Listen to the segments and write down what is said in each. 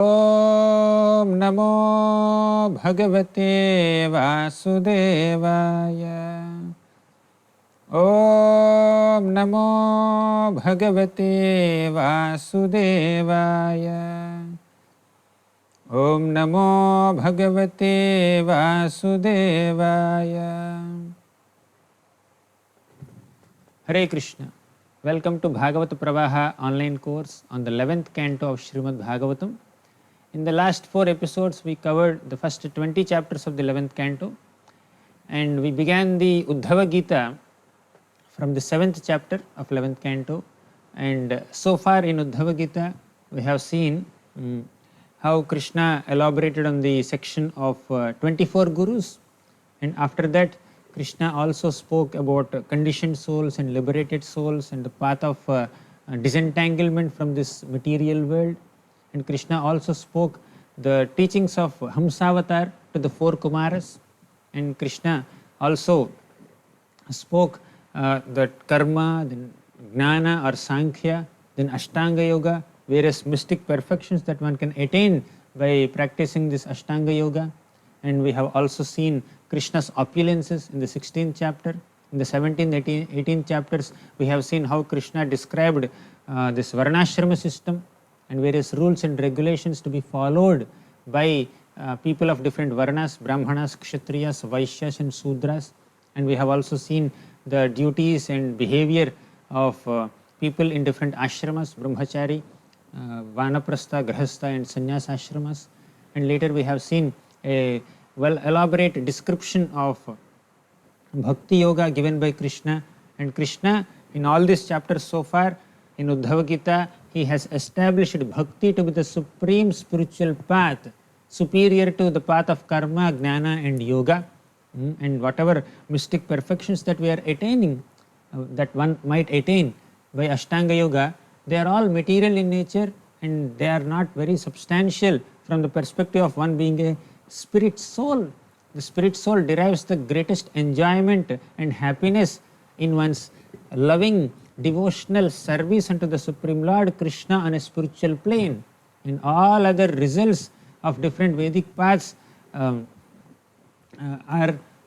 ॐ नमो भगवते वासुदेवाय। ॐ नमो भगवते वासुदेवाय। ॐ नमो भगवते वासुदेवाय। Hare Krishna. Welcome to Bhagavata Pravaha online course on the 11th canto of Srimad Bhagavatam. In the last 4 episodes, we covered the first 20 chapters of the 11th canto, and we began the Uddhava Gita from the 7th chapter of 11th canto. And so far in Uddhava Gita, we have seen how Krishna elaborated on the section of 24 gurus, and after that, Krishna also spoke about conditioned souls and liberated souls and the path of disentanglement from this material world. And Krishna also spoke the teachings of Hamsavatar to the 4 Kumaras. And Krishna also spoke that karma, then jnana or sankhya, then ashtanga yoga, various mystic perfections that one can attain by practicing this ashtanga yoga. And we have also seen Krishna's opulences in the 16th chapter. In the 17th, 18th chapters, we have seen how Krishna described this varnashrama system and various rules and regulations to be followed by people of different varnas, brahmanas, kshatriyas, vaishyas and sudras. And we have also seen the duties and behavior of people in different ashramas, brahmachari, vanaprastha, grahastha and sannyas ashramas. And later we have seen a well elaborate description of bhakti yoga given by Krishna. And Krishna in all these chapters so far in Uddhava Gita, he has established bhakti to be the supreme spiritual path, superior to the path of karma, jnana and yoga. And whatever mystic perfections that we are attaining, that one might attain by Ashtanga yoga, they are all material in nature and they are not very substantial from the perspective of one being a spirit soul. The spirit soul derives the greatest enjoyment and happiness in one's loving devotional service unto the Supreme Lord Krishna on a spiritual plane. And all other results of different Vedic paths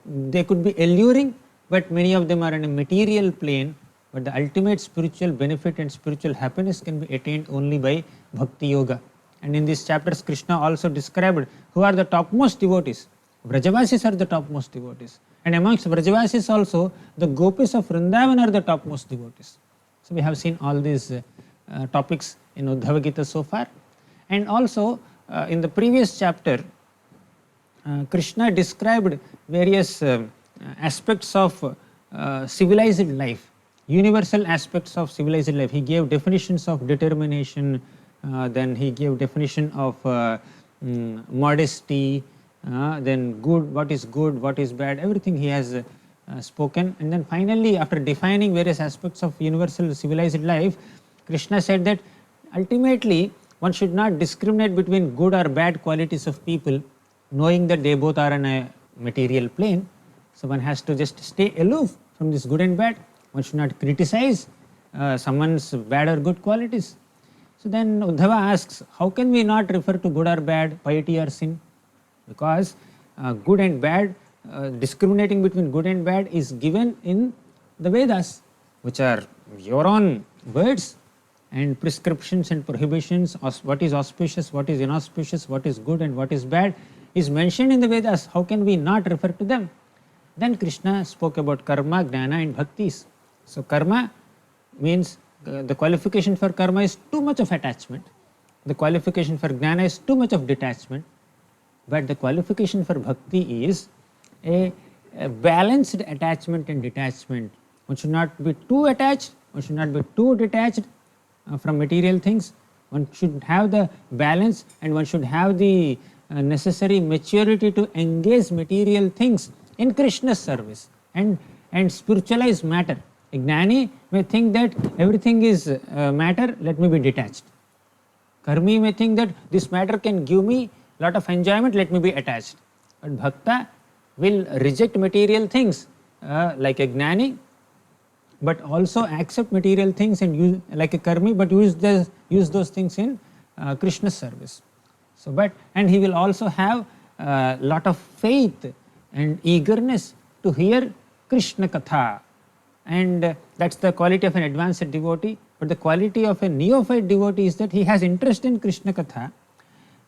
they could be alluring, but many of them are in a material plane. But the ultimate spiritual benefit and spiritual happiness can be attained only by bhakti yoga. And in these chapters, Krishna also described who are the topmost devotees. Vrajavasis are the topmost devotees. And amongst Vrajavasis also, the gopis of Vrindavan are the topmost devotees. So we have seen all these topics in Uddhava Gita so far. And also in the previous chapter, Krishna described various aspects of civilized life, universal aspects of civilized life. He gave definitions of determination, then he gave definition of modesty, then good, what is bad, everything he has spoken. And then finally, after defining various aspects of universal civilized life, Krishna said that ultimately one should not discriminate between good or bad qualities of people, knowing that they both are on a material plane. So one has to just stay aloof from this good and bad. One should not criticize someone's bad or good qualities. So then Uddhava asks, how can we not refer to good or bad, piety or sin? Because good and bad, discriminating between good and bad is given in the Vedas, which are your own words and prescriptions and prohibitions, what is auspicious, what is inauspicious, what is good and what is bad is mentioned in the Vedas. How can we not refer to them? Then Krishna spoke about karma, jnana and bhaktis. So karma means the qualification for karma is too much of attachment. The qualification for jnana is too much of detachment. But the qualification for bhakti is a balanced attachment and detachment. One should not be too attached, one should not be too detached from material things. One should have the balance and one should have the necessary maturity to engage material things in Krishna's service and spiritualize matter. A Gnani may think that everything is matter, let me be detached. Karmi may think that this matter can give me lot of enjoyment, let me be attached. But Bhakta will reject material things like a Gnani, but also accept material things and use like a Karmi, but use those things in Krishna's service. So, and he will also have a lot of faith and eagerness to hear Krishna Katha, and that's the quality of an advanced devotee. But the quality of a neophyte devotee is that he has interest in Krishna Katha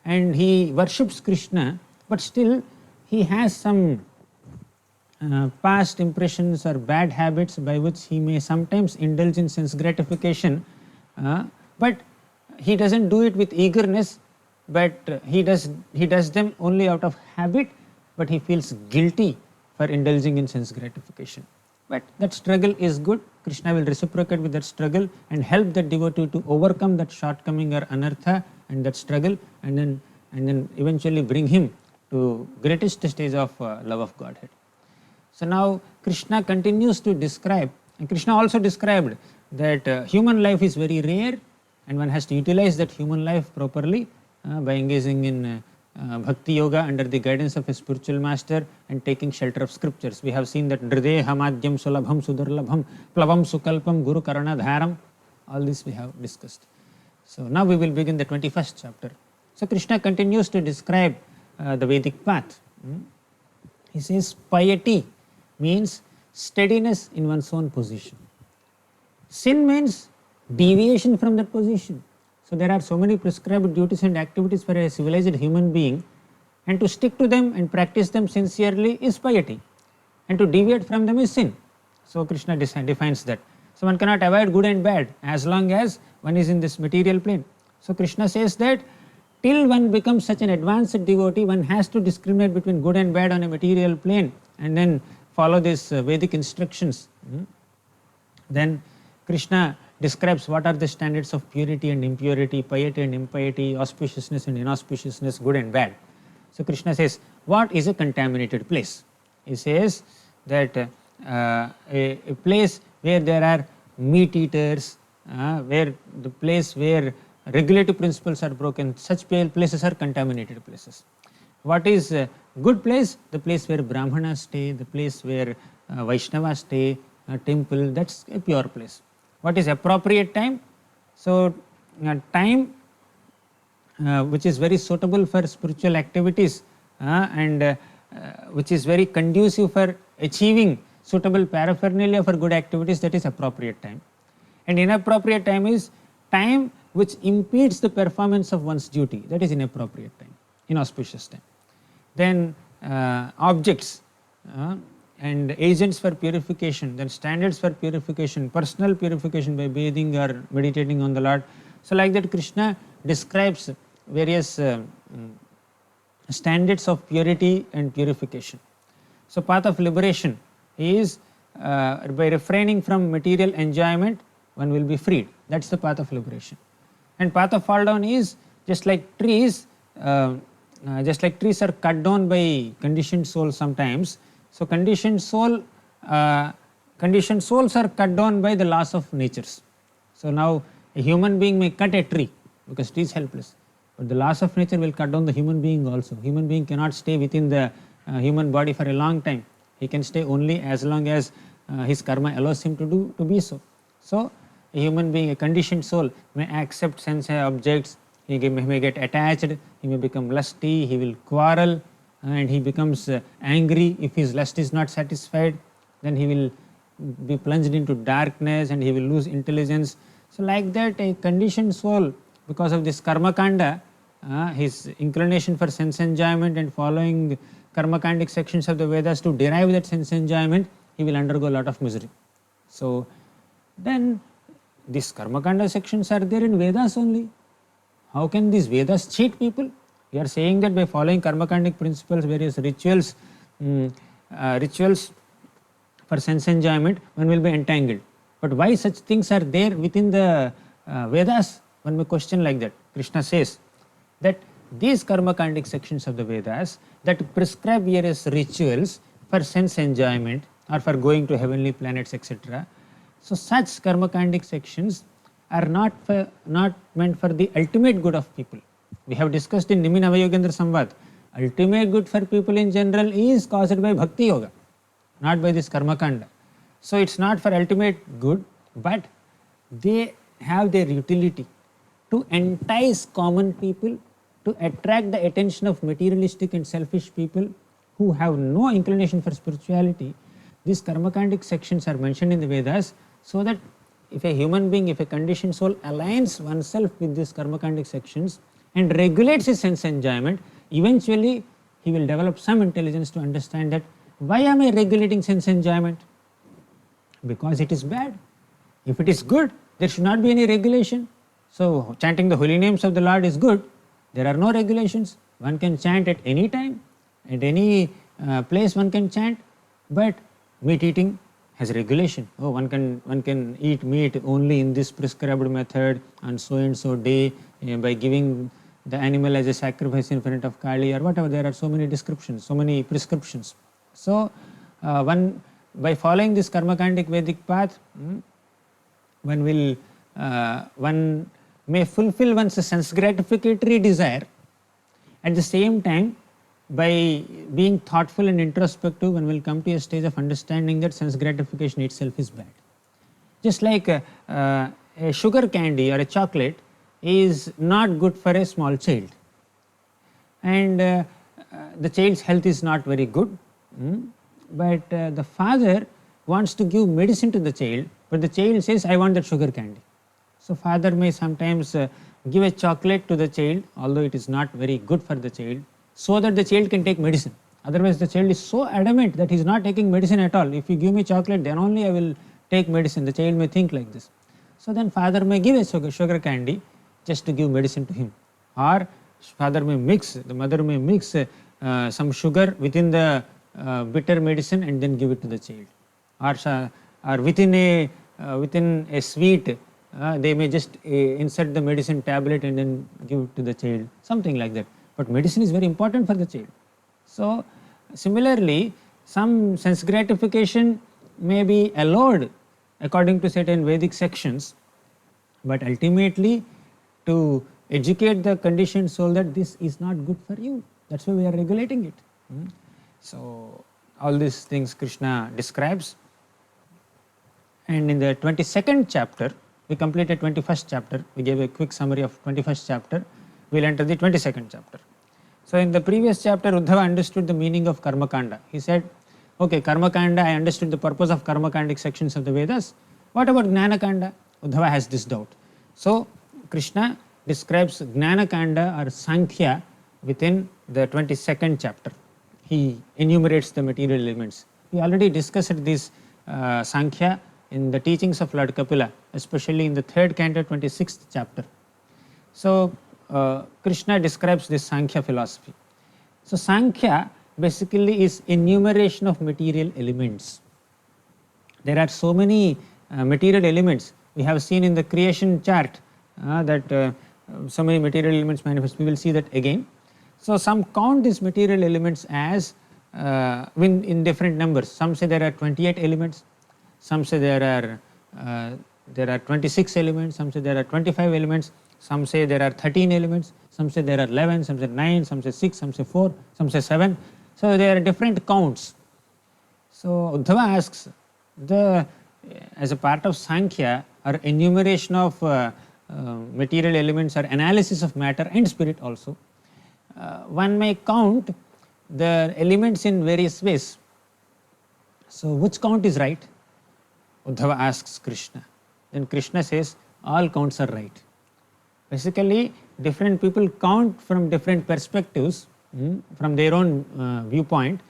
and he worships Krishna, but still he has some past impressions or bad habits by which he may sometimes indulge in sense gratification, but he doesn't do it with eagerness, but he does them only out of habit, but he feels guilty for indulging in sense gratification. But that struggle is good. Krishna will reciprocate with that struggle and help that devotee to overcome that shortcoming or anartha and that struggle, and then eventually bring him to greatest stage of love of Godhead. So now Krishna continues to describe, and Krishna also described that human life is very rare and one has to utilize that human life properly by engaging in bhakti yoga under the guidance of a spiritual master and taking shelter of scriptures. We have seen that Nrideha Madhyam Sulabham Sudarlabham Plavam Sukalpam Guru Karana Dharam. All this we have discussed. So now we will begin the 21st chapter. So Krishna continues to describe the Vedic path. He says piety means steadiness in one's own position. Sin means deviation from that position. So there are so many prescribed duties and activities for a civilized human being, and to stick to them and practice them sincerely is piety, and to deviate from them is sin. So Krishna defines that. So one cannot avoid good and bad as long as one is in this material plane. So Krishna says that till one becomes such an advanced devotee, one has to discriminate between good and bad on a material plane and then follow these Vedic instructions. Then Krishna describes what are the standards of purity and impurity, piety and impiety, auspiciousness and inauspiciousness, good and bad. So Krishna says, what is a contaminated place? He says that a place where there are meat eaters, where the place where regulative principles are broken, such places are contaminated places. What is a good place? The place where Brahmanas stay, the place where Vaishnavas stay, a temple, that's a pure place. What is appropriate time? So time which is very suitable for spiritual activities and which is very conducive for achieving suitable paraphernalia for good activities, that is appropriate time. And inappropriate time is time which impedes the performance of one's duty, that is inappropriate time, inauspicious time. Then objects and agents for purification, then standards for purification, personal purification by bathing or meditating on the Lord. So like that Krishna describes various standards of purity and purification. So path of liberation is by refraining from material enjoyment, one will be freed. That's the path of liberation. And path of fall down is just like trees are cut down by conditioned souls sometimes. So conditioned souls are cut down by the laws of natures. So now a human being may cut a tree because tree is helpless, but the laws of nature will cut down the human being also. Human being cannot stay within the human body for a long time. He can stay only as long as his karma allows him to be so. So a human being, a conditioned soul, may accept sense objects, he may get attached, he may become lusty, he will quarrel, and he becomes angry if his lust is not satisfied. Then he will be plunged into darkness and he will lose intelligence. So like that, a conditioned soul, because of this karma kanda, his inclination for sense enjoyment and following karma kandic sections of the Vedas to derive that sense enjoyment, he will undergo a lot of misery. So then these karma kanda sections are there in Vedas only. How can these Vedas cheat people? We are saying that by following karmakandic principles, various rituals for sense enjoyment, one will be entangled. But why such things are there within the Vedas? One may question like that. Krishna says that these karmakandic sections of the Vedas that prescribe various rituals for sense enjoyment or for going to heavenly planets, etc. So such karmakandic sections are not meant for the ultimate good of people. We have discussed in Nimi Navayogendra Samvad, ultimate good for people in general is caused by Bhakti Yoga, not by this Karma Kanda. So it's not for ultimate good, but they have their utility to entice common people to attract the attention of materialistic and selfish people who have no inclination for spirituality. These karmakandic sections are mentioned in the Vedas so that if a human being, if a conditioned soul aligns oneself with these karmakandic sections and regulates his sense enjoyment, eventually he will develop some intelligence to understand that why am I regulating sense enjoyment? Because it is bad. If it is good, there should not be any regulation. So chanting the holy names of the Lord is good. There are no regulations. One can chant at any time, at any place one can chant, but meat eating has regulation. Oh, one can eat meat only in this prescribed method on so and so day by giving the animal as a sacrifice in front of Kali or whatever. There are so many descriptions, so many prescriptions. So one by following this karmakandic Vedic path, one may fulfill one's sense gratificatory desire. At the same time, by being thoughtful and introspective, one will come to a stage of understanding that sense gratification itself is bad. Just like a sugar candy or a chocolate is not good for a small child, and the child's health is not very good, but the father wants to give medicine to the child, but the child says, I want that sugar candy. So father may sometimes give a chocolate to the child, although it is not very good for the child, so that the child can take medicine. Otherwise the child is so adamant that he is not taking medicine at all. If you give me chocolate, then only I will take medicine. The child may think like this. So then father may give a sugar candy just to give medicine to him. Or father may mix, the mother may mix some sugar within the bitter medicine and then give it to the child. Or within a sweet, they may just insert the medicine tablet and then give it to the child, something like that. But medicine is very important for the child. So similarly, some sense gratification may be allowed according to certain Vedic sections, but ultimately to educate the conditioned soul that this is not good for you. That's why we are regulating it. So all these things Krishna describes. And in the 22nd chapter, we completed 21st chapter. We gave a quick summary of 21st chapter. We'll enter the 22nd chapter. So in the previous chapter, Uddhava understood the meaning of Karma Kanda. He said, okay, Karma Kanda, I understood the purpose of Karma Kandic sections of the Vedas. What about Gnana Kanda? Uddhava has this doubt. So Krishna describes Gnana Kanda or Sankhya within the 22nd chapter. He enumerates the material elements. We already discussed this Sankhya in the teachings of Lord Kapila, especially in the 3rd canto, 26th chapter. So Krishna describes this Sankhya philosophy. So Sankhya basically is enumeration of material elements. There are so many material elements. We have seen in the creation chart that so many material elements manifest. We will see that again. So some count these material elements as in different numbers. Some say there are 28 elements. Some say there are 26 elements. Some say there are 25 elements. Some say there are 13 elements. Some say there are 11. Some say 9. Some say 6. Some say 4. Some say 7. So there are different counts. So Uddhava asks, as a part of Sankhya or enumeration of material elements or analysis of matter and spirit also, one may count the elements in various ways. So which count is right? Uddhava asks Krishna. Then Krishna says, all counts are right. Basically, different people count from different perspectives, from their own viewpoint,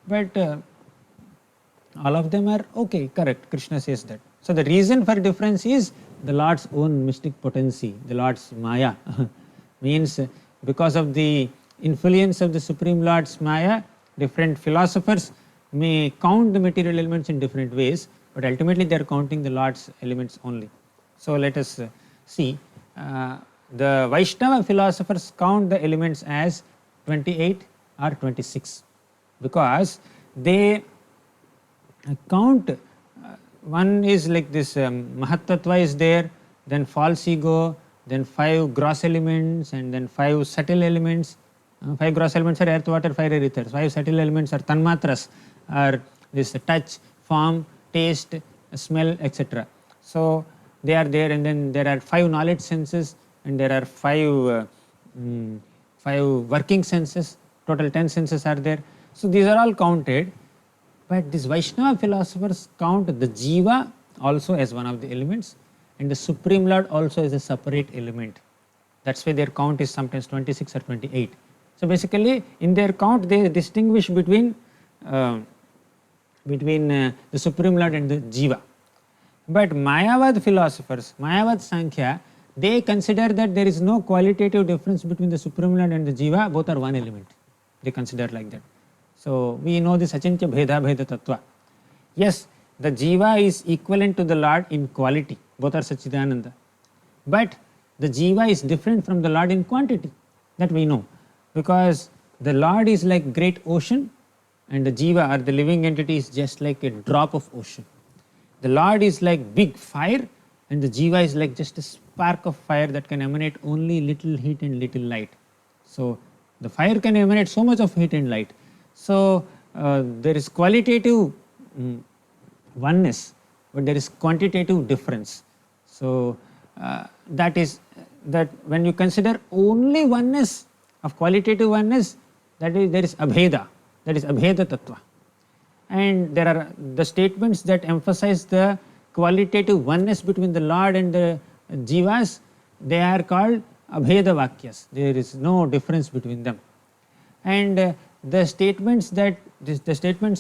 but all of them are okay, correct. Krishna says that. So the reason for difference is the Lord's own mystic potency, the Lord's Maya. Means because of the influence of the Supreme Lord's Maya, different philosophers may count the material elements in different ways, but ultimately they are counting the Lord's elements only. So let us see. The Vaishnava philosophers count the elements as 28 or 26 because they count, one is like this Mahatattva is there, then false ego, then 5 gross elements, and then 5 subtle elements. 5 gross elements are earth, water, fire, ether. 5 subtle elements are tanmatras, are this touch, form, taste, smell, etc. So they are there, and then there are 5 knowledge senses, and there are 5 5 working senses, total 10 senses are there. So these are all counted, but these Vaishnava philosophers count the Jiva also as one of the elements and the Supreme Lord also as a separate element. That's why their count is sometimes 26 or 28. So basically in their count they distinguish between the Supreme Lord and the Jiva. But Mayavad philosophers, Mayavad Sankhya, they consider that there is no qualitative difference between the Supreme Lord and the Jiva, both are one element. They consider like that. So we know this Achintya Bheda Bheda Tattva. Yes, the Jiva is equivalent to the Lord in quality, both are Sachidananda. But the Jiva is different from the Lord in quantity, that we know. Because the Lord is like great ocean and the Jiva or the living entity is just like a drop of ocean. The Lord is like big fire and the Jiva is like just a spark of fire that can emanate only little heat and little light. So the fire can emanate so much of heat and light. So there is qualitative oneness, but there is quantitative difference. So that is that when you consider only oneness of qualitative oneness, that is there is abheda, that is abheda tattva. And there are the statements that emphasize the qualitative oneness between the Lord and the Jivas, they are called abheda vakyas. There is no difference between them. And the statements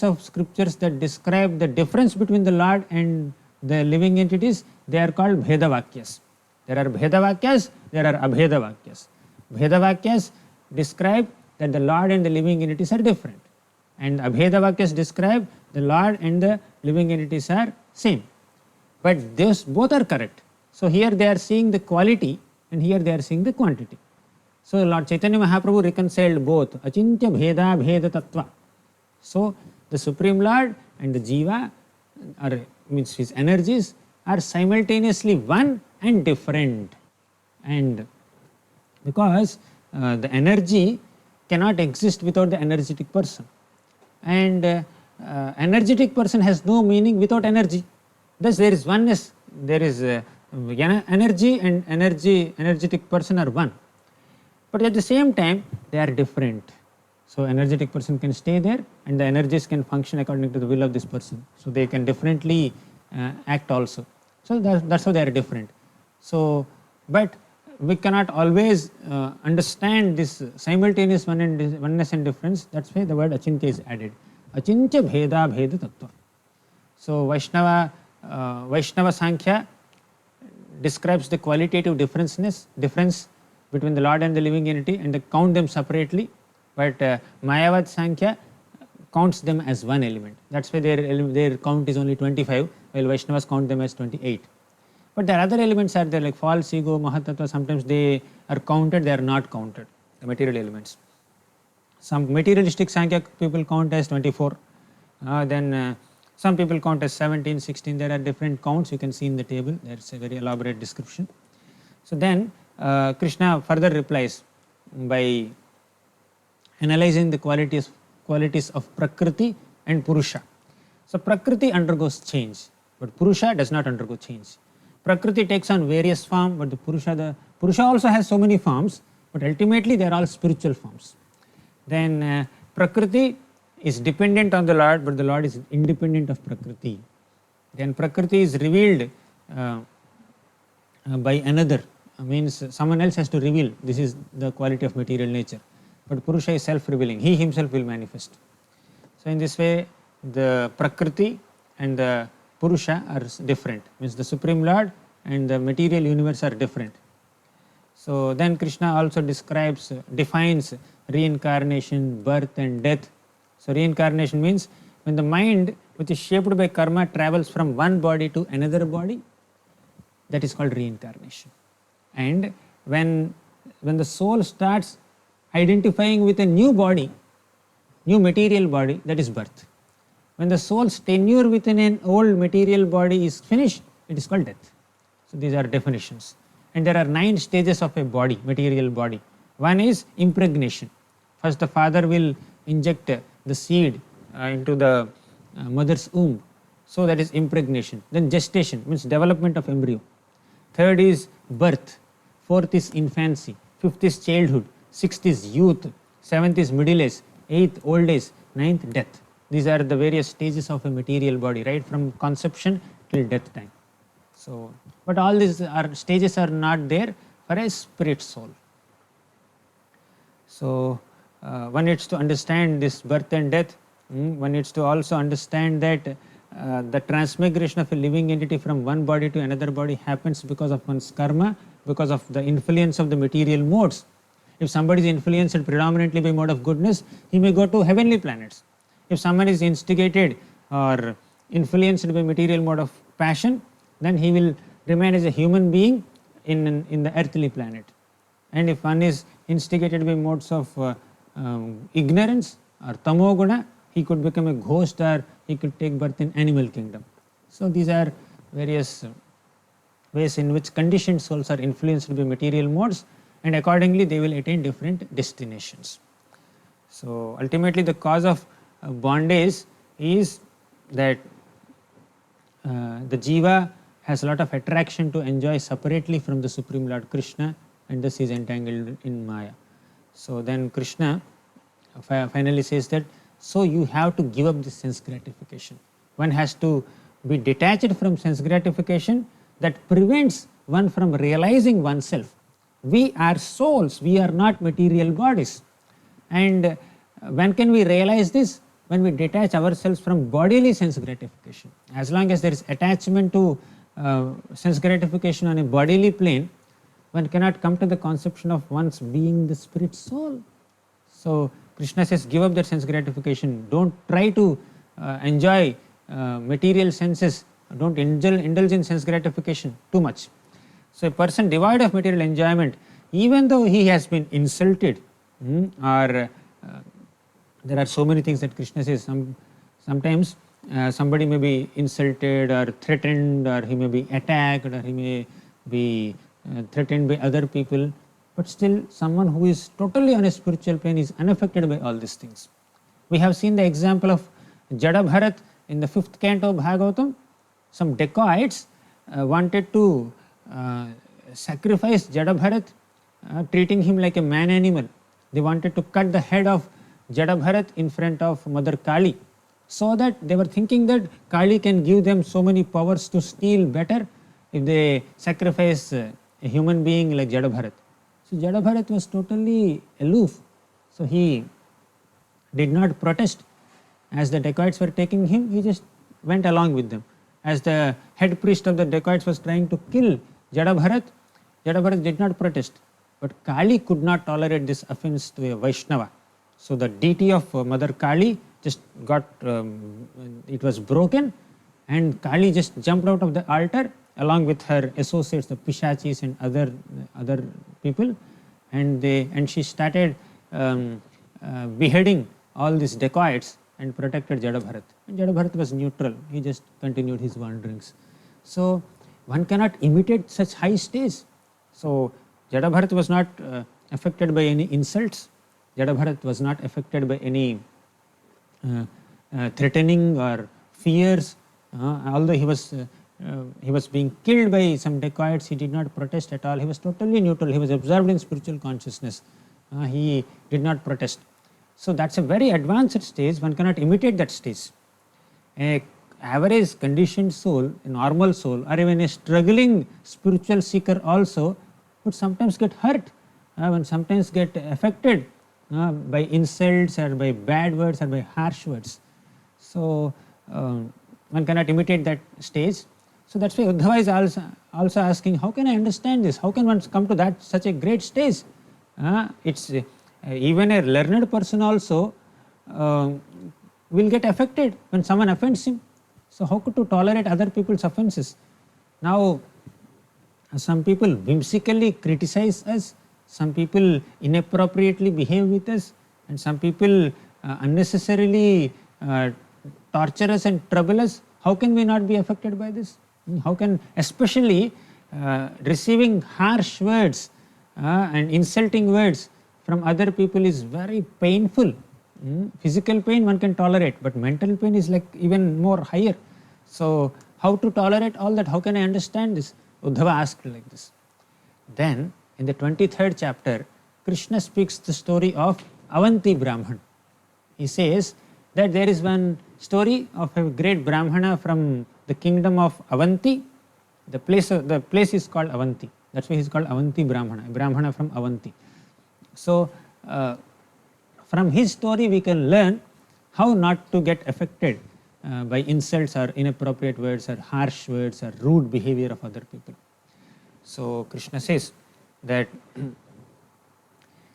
of scriptures that describe the difference between the Lord and the living entities, they are called bheda vakyas. There are bheda vakyas, there are abheda vakyas. Bheda vakyas describe that the Lord and the living entities are different, and abheda vakyas describe the Lord and the living entities are same. But those both are correct. So here they are seeing the quality and here they are seeing the quantity. So Lord Chaitanya Mahaprabhu reconciled both Achintya Bheda Bheda Tattva. So the Supreme Lord and the Jiva, or means his energies, are simultaneously one and different. And because the energy cannot exist without the energetic person, and energetic person has no meaning without energy. Thus there is oneness, there is energy and energetic person are one. But at the same time they are different. So energetic person can stay there and the energies can function according to the will of this person. So they can differently act also. So that's how they are different. So but we cannot always understand this simultaneous oneness and difference. That's why the word achintya is added. Achintya bheda bheda tattva. So Vaishnava Sankhya describes the qualitative difference between the Lord and the living entity and they count them separately. But Mayavad Sankhya counts them as one element. That's why their count is only 25, while Vaishnavas count them as 28. But there are other elements are there like false ego, Mahatattva. Sometimes they are counted, they are not counted, the material elements. Some materialistic Sankhya people count as 24. Then some people count as 17, 16. There are different counts you can see in the table. There is a very elaborate description. So then Krishna further replies by analyzing the qualities of Prakriti and Purusha. So Prakriti undergoes change, but Purusha does not undergo change. Prakriti takes on various forms, but the Purusha also has so many forms, but ultimately they are all spiritual forms. Then Prakriti is dependent on the Lord, but the Lord is independent of Prakriti. Then Prakriti is revealed by another, means someone else has to reveal. This is the quality of material nature. But Purusha is self-revealing. He himself will manifest. So in this way, the Prakriti and the Purusha are different. Means the Supreme Lord and the material universe are different. So then Krishna also defines reincarnation, birth and death. So reincarnation means when the mind which is shaped by karma travels from one body to another body, that is called reincarnation. And when the soul starts identifying with a new body, new material body, that is birth. When the soul's tenure within an old material body is finished, it is called death. So these are definitions. And there are 9 stages of a body, material body. One is impregnation. First the father will inject the seed into the mother's womb. So that is impregnation. Then gestation means development of embryo. Third is birth. Fourth is infancy. Fifth is childhood. sixth is youth, seventh is middle age, eighth old age, ninth death. These are the various stages of a material body, right from conception till death time. So, but all these stages are not there for a spirit soul. So, one needs to understand this birth and death. One needs to also understand that the transmigration of a living entity from one body to another body happens because of one's karma, because of the influence of the material modes. If somebody is influenced predominantly by mode of goodness, he may go to heavenly planets. If someone is instigated or influenced by material mode of passion, then he will remain as a human being in the earthly planet. And if one is instigated by modes of ignorance or tamoguna, he could become a ghost or he could take birth in animal kingdom. So these are various ways in which conditioned souls are influenced by material modes, and accordingly they will attain different destinations. So ultimately the cause of bondage is that the jiva has a lot of attraction to enjoy separately from the Supreme Lord Krishna, and thus is entangled in Maya. So then Krishna finally says that, so you have to give up this sense gratification. One has to be detached from sense gratification that prevents one from realizing oneself. We are souls, we are not material bodies. And when can we realize this? When we detach ourselves from bodily sense gratification. As long as there is attachment to sense gratification on a bodily plane, one cannot come to the conception of one's being the spirit soul. So Krishna says, give up that sense gratification. Don't try to enjoy material senses. Don't indulge in sense gratification too much. So a person devoid of material enjoyment, even though he has been insulted, or there are so many things that Krishna says. Sometimes somebody may be insulted or threatened, or he may be attacked, or he may be threatened by other people, but still someone who is totally on a spiritual plane is unaffected by all these things. We have seen the example of Jada Bharat in the 5th canto of Bhagavatam. Some dacoits wanted to sacrifice Jada Bharat, treating him like a man animal. They wanted to cut the head of Jada Bharat in front of Mother Kali, so that they were thinking that Kali can give them so many powers to steal better if they sacrifice a human being like Jada Bharat. So Jada Bharat was totally aloof. So he did not protest. As the dacoits were taking him, he just went along with them. As the head priest of the dacoits was trying to kill Jada Bharat did not protest. But Kali could not tolerate this offense to a Vaishnava. So the deity of Mother Kali just got, it was broken, and Kali just jumped out of the altar along with her associates, the Pishachis and other people, and she started beheading all these dacoits and protected Jada Bharat. And Jada Bharat was neutral, he just continued his wanderings. So one cannot imitate such high stage. So Jada Bharat was not affected by any insults. Jada Bharat was not affected by any threatening or fears. Although he was being killed by some dacoits, he did not protest at all. He was totally neutral. He was absorbed in spiritual consciousness. He did not protest. So that's a very advanced stage. One cannot imitate that stage. A average conditioned soul, a normal soul, or even a struggling spiritual seeker also would sometimes get hurt, and sometimes get affected by insults or by bad words or by harsh words. So one cannot imitate that stage. So that's why Uddhava is also asking, how can I understand this? How can one come to such a great stage? It's even a learned person also will get affected when someone offends him. So how to tolerate other people's offenses? Now, some people whimsically criticize us, some people inappropriately behave with us, and some people unnecessarily torture us and trouble us. How can we not be affected by this? How can, especially receiving harsh words and insulting words from other people is very painful. Physical pain one can tolerate, but mental pain is like even more higher. So how to tolerate all that? How can I understand this? Uddhava asked like this. Then in the 23rd chapter, Krishna speaks the story of Avanti Brahman. He says that there is one story of a great Brahmana from the kingdom of Avanti. The place is called Avanti. That's why he is called Avanti Brahmana, a Brahmana from Avanti. So, from his story we can learn how not to get affected by insults or inappropriate words or harsh words or rude behavior of other people. So, Krishna says that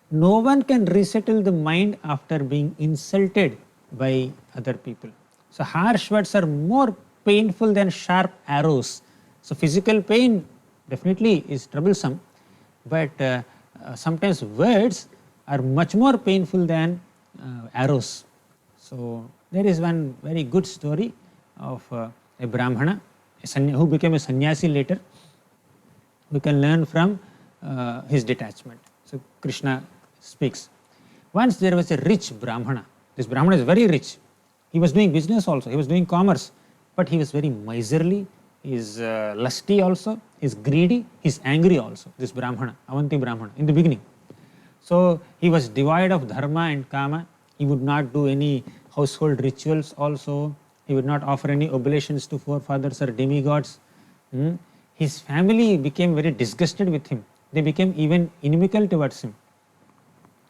no one can resettle the mind after being insulted by other people. So, harsh words are more painful than sharp arrows. So, physical pain definitely is troublesome, but sometimes words are much more painful than arrows. So, there is one very good story of a Brahmana who became a sannyasi later. We can learn from his detachment. So, Krishna speaks. Once there was a rich Brahmana. This Brahmana is very rich. He was doing business also, he was doing commerce, but he was very miserly, he is lusty also, he is greedy, he is angry also, this Brahmana, Avanti Brahmana, in the beginning. So, he was devoid of dharma and kama. He would not do any household rituals also. He would not offer any oblations to forefathers or demigods. His family became very disgusted with him. They became even inimical towards him.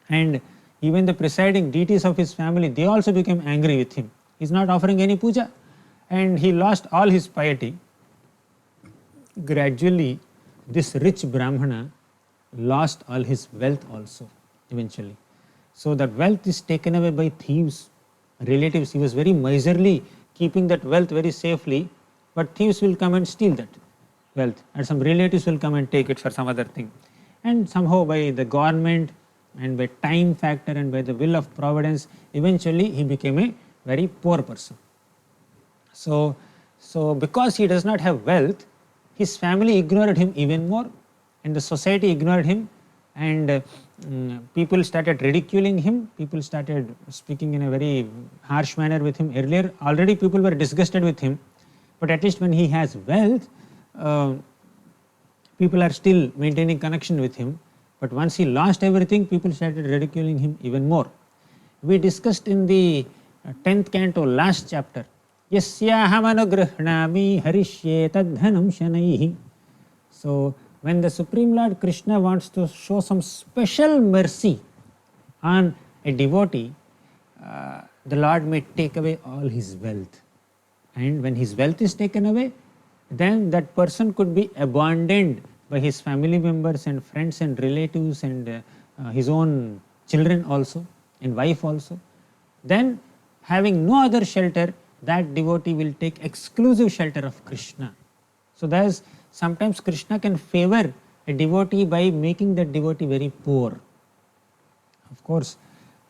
And even the presiding deities of his family, they also became angry with him. He is not offering any puja. And he lost all his piety. Gradually, this rich Brahmana lost all his wealth also eventually. So that wealth is taken away by thieves, relatives. He was very miserly, keeping that wealth very safely, but thieves will come and steal that wealth, and some relatives will come and take it for some other thing. And somehow by the government and by time factor and by the will of providence, eventually he became a very poor person. So because he does not have wealth, his family ignored him even more, and the society ignored him, and people started ridiculing him. People started speaking in a very harsh manner with him. Earlier already people were disgusted with him, but at least when he has wealth, people are still maintaining connection with him. But once he lost everything, people started ridiculing him even more. We discussed in the 10th canto, last chapter, Yasyaham anugrahnami harishye tadhanam shanaihi. So, when the Supreme Lord Krishna wants to show some special mercy on a devotee, the Lord may take away all his wealth. And when his wealth is taken away, then that person could be abandoned by his family members and friends and relatives and his own children also and wife also. Then, having no other shelter, that devotee will take exclusive shelter of Krishna. So, thus sometimes Krishna can favor a devotee by making that devotee very poor. Of course,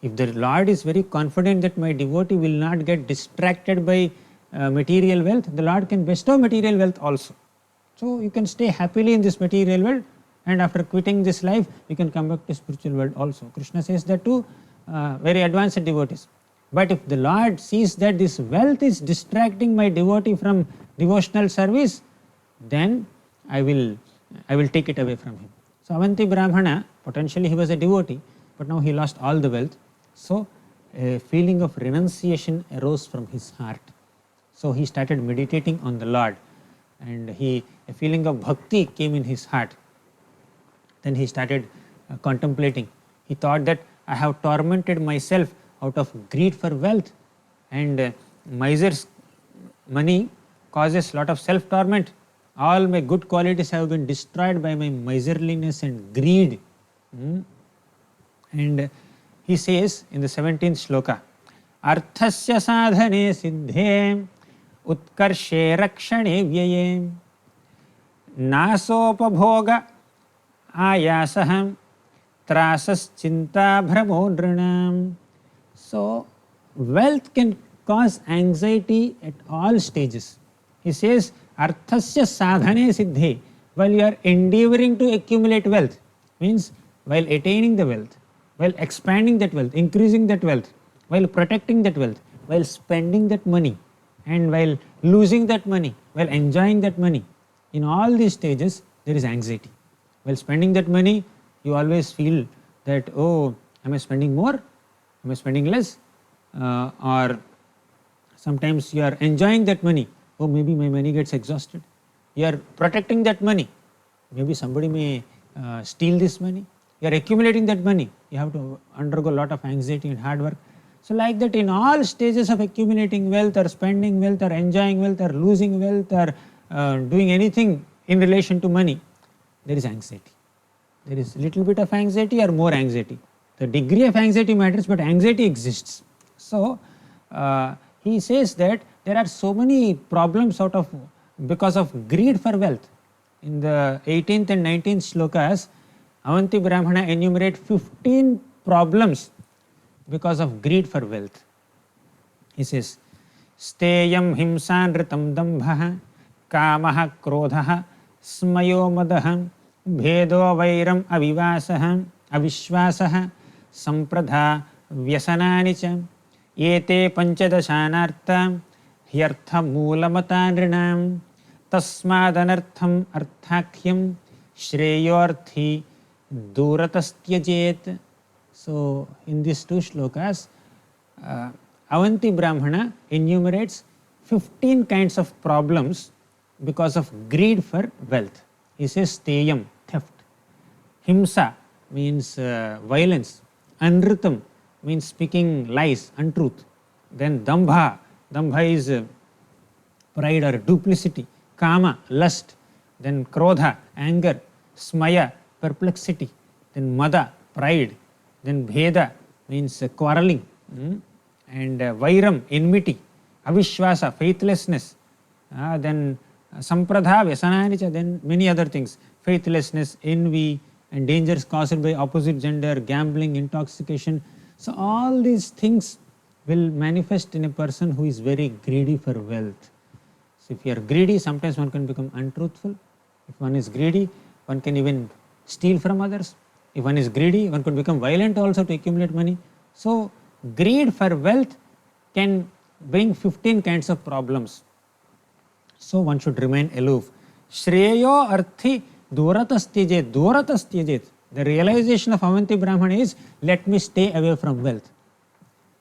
if the Lord is very confident that my devotee will not get distracted by material wealth, the Lord can bestow material wealth also. So, you can stay happily in this material world, and after quitting this life, you can come back to spiritual world also. Krishna says that to very advanced devotees. But if the Lord sees that this wealth is distracting my devotee from devotional service, then I will take it away from him. So, Avanti Brahmana, potentially he was a devotee, but now he lost all the wealth. So, a feeling of renunciation arose from his heart. So, he started meditating on the Lord, and a feeling of bhakti came in his heart. Then he started contemplating. He thought that I have tormented myself out of greed for wealth, and miser's money causes lot of self-torment. All my good qualities have been destroyed by my miserliness and greed. And he says in the 17th shloka, Arthasya sadhane siddhe utkarshe rakshane vyayem nasopabhoga ayasaham trasas chinta bhramo nrinam. So, wealth can cause anxiety at all stages. He says, Arthasya sadhane siddhe, while you are endeavoring to accumulate wealth, means while attaining the wealth, while expanding that wealth, increasing that wealth, while protecting that wealth, while spending that money, and while losing that money, while enjoying that money, in all these stages there is anxiety. While spending that money, you always feel that, oh, am I spending more? Am I spending less? Or sometimes you are enjoying that money. Oh, maybe my money gets exhausted. You are protecting that money. Maybe somebody may steal this money. You are accumulating that money. You have to undergo a lot of anxiety and hard work. So like that, in all stages of accumulating wealth or spending wealth or enjoying wealth or losing wealth or doing anything in relation to money, there is anxiety. There is little bit of anxiety or more anxiety. The degree of anxiety matters, but anxiety exists. So he says that there are so many problems because of greed for wealth. In the 18th and 19th shlokas, Avanti Brahmana enumerate 15 problems because of greed for wealth. He says, Steyam himsanritam dambha kamaha krodha smayo madaha bhedo vairam avishvasaha sampradha vyasanani cha ete panchadashanartha hyartha moolamata nrinam tasmadanartham arthakhyam shreyorthi duratastyajet. So in these two shlokas, Avanti Brahmana enumerates 15 kinds of problems because of greed for wealth. He says Steyam, theft. Himsa means violence. Anritam means speaking lies, untruth. Then Dambha. Dambha is pride or duplicity. Kama, lust. Then Krodha, anger. Smaya, perplexity. Then Mada, pride. Then Bheda means quarreling. And Vairam, enmity. Avishwasa, faithlessness. Then Sampradha, Vyasananicha, then many other things. Faithlessness, envy, and dangers caused by opposite gender, gambling, intoxication. So all these things will manifest in a person who is very greedy for wealth. So if you are greedy, sometimes one can become untruthful. If one is greedy, one can even steal from others. If one is greedy, one could become violent also to accumulate money. So greed for wealth can bring 15 kinds of problems. So one should remain aloof. Shreyo arthi duratastyajet. Duratastyajet. The realization of Avanti Brahmana is, let me stay away from wealth.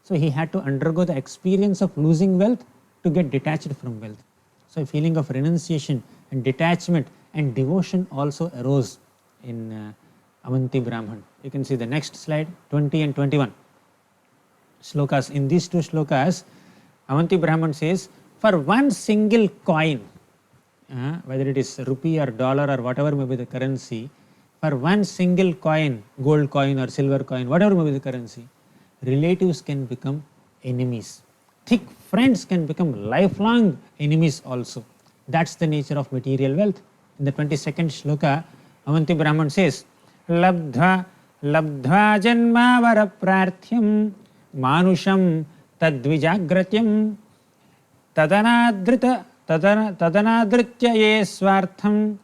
So he had to undergo the experience of losing wealth to get detached from wealth. So a feeling of renunciation and detachment and devotion also arose in Avanti Brahman. You can see the next slide, 20 and 21 shlokas. In these two shlokas, Avanti Brahman says, for one single coin, whether it is rupee or dollar or whatever may be the currency, for one single coin, gold coin or silver coin, whatever may be the currency, relatives can become enemies. Thick friends can become lifelong enemies also. That's the nature of material wealth. In the 22nd shloka, Avanti Brahman says, Labdha janma vara prarthyam manusham tadvijagratyam tadanadritya ye swartham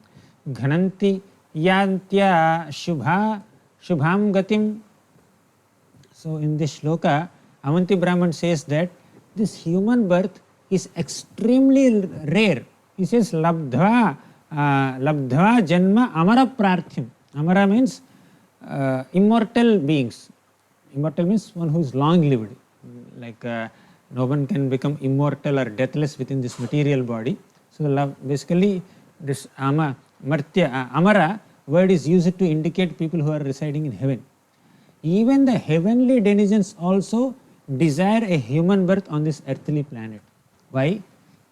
ghananti yantya shubham gatim. So in this shloka, Avanti Brahman says that this human birth is extremely rare. He says, Labdha janma amara prarthyam. Amara means immortal beings. Immortal means one who is long lived. Like no one can become immortal or deathless within this material body. So basically this amara word is used to indicate people who are residing in heaven. Even the heavenly denizens also desire a human birth on this earthly planet. Why?